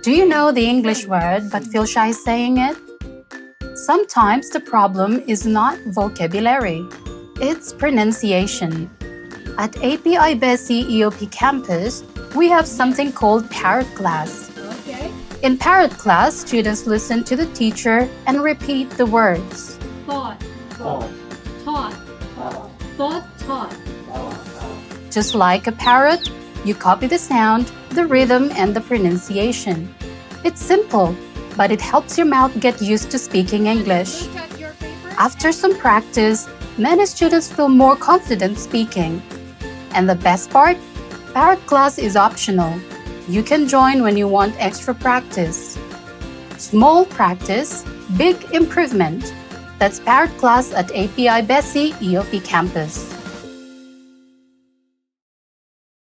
Do you know the English word but feel shy saying it? Sometimes the problem is not vocabulary, it's pronunciation. At APIBECI EOP campus, we have something called Parrot class. Okay. In Parrot class, students listen to the teacher and repeat the words. Thought. Taught. Thought. Taught. Just like a parrot, you copy the sound, the rhythm, and the pronunciation. It's simple, but it helps your mouth get used to speaking English. Look at your paper. After some practice, many students feel more confident speaking. And the best part? Parrot class is optional. You can join when you want extra practice. Small practice, big improvement. That's Parrot class at APIBECI EOP campus.